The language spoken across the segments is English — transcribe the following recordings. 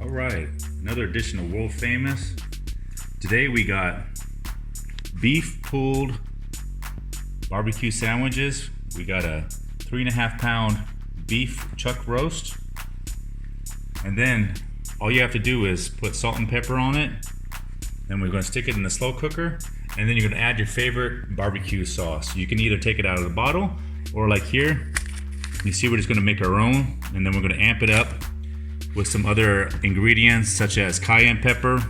All right, another edition of World Famous. Today we got beef pulled barbecue sandwiches. We got a 3.5 pound beef chuck roast. And then all you have to do is put salt and pepper on it. Then we're gonna stick it in the slow cooker. And then you're gonna add your favorite barbecue sauce. You can either take it out of the bottle or like here, you see we're just gonna make our own. And then we're gonna amp it up with some other ingredients such as cayenne pepper,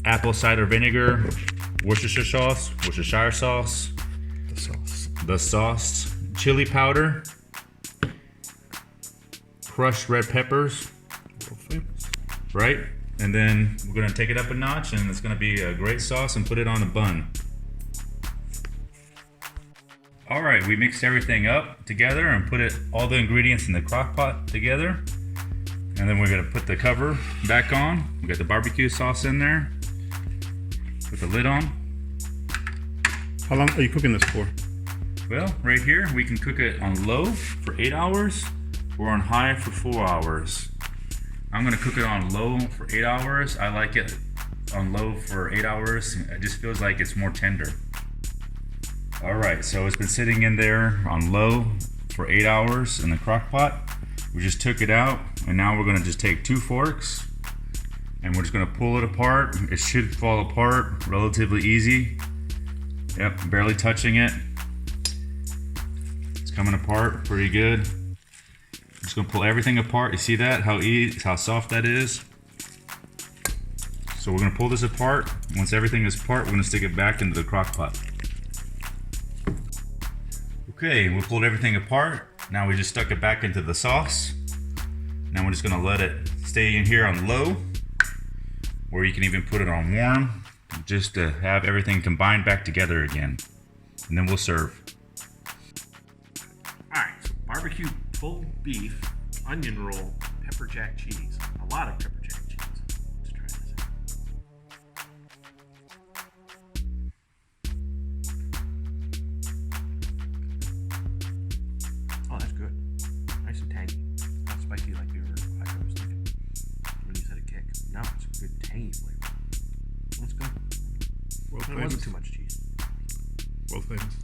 apple cider vinegar, Worcestershire sauce, the sauce, chili powder, crushed red peppers, right? And then we're gonna take it up a notch, and it's gonna be a great sauce, and put it on a bun. All right, we mixed everything up together and put all the ingredients in the crock pot together. And then we're gonna put the cover back on. We got the barbecue sauce in there. Put the lid on. How long are you cooking this for? Well, right here, we can cook it on low for 8 hours or on high for 4 hours. I'm gonna cook it on low for 8 hours. I like it on low for 8 hours. It just feels like it's more tender. All right, so it's been sitting in there on low for 8 hours in the crock pot. We just took it out, and now we're gonna just take 2 forks and we're just gonna pull it apart. It should fall apart relatively easy. Yep, barely touching it. It's coming apart pretty good. Just gonna pull everything apart. You see that? How soft that is? So we're gonna pull this apart. Once everything is apart, we're gonna stick it back into the crock pot. Okay, we pulled everything apart. Now we just stuck it back into the sauce. Now we're just gonna let it stay in here on low, or you can even put it on warm, just to have everything combined back together again. And then we'll serve. Alright, so barbecue pulled beef, onion roll, pepper jack cheese. A lot of pepper jack cheese. Let's try this. Oh, that's good. Nice and tangy. Not spicy like I was thinking when you said a kick. No, it's a good tangy flavor. Let's go. World It Famous. wasn't too much cheese. World Famous.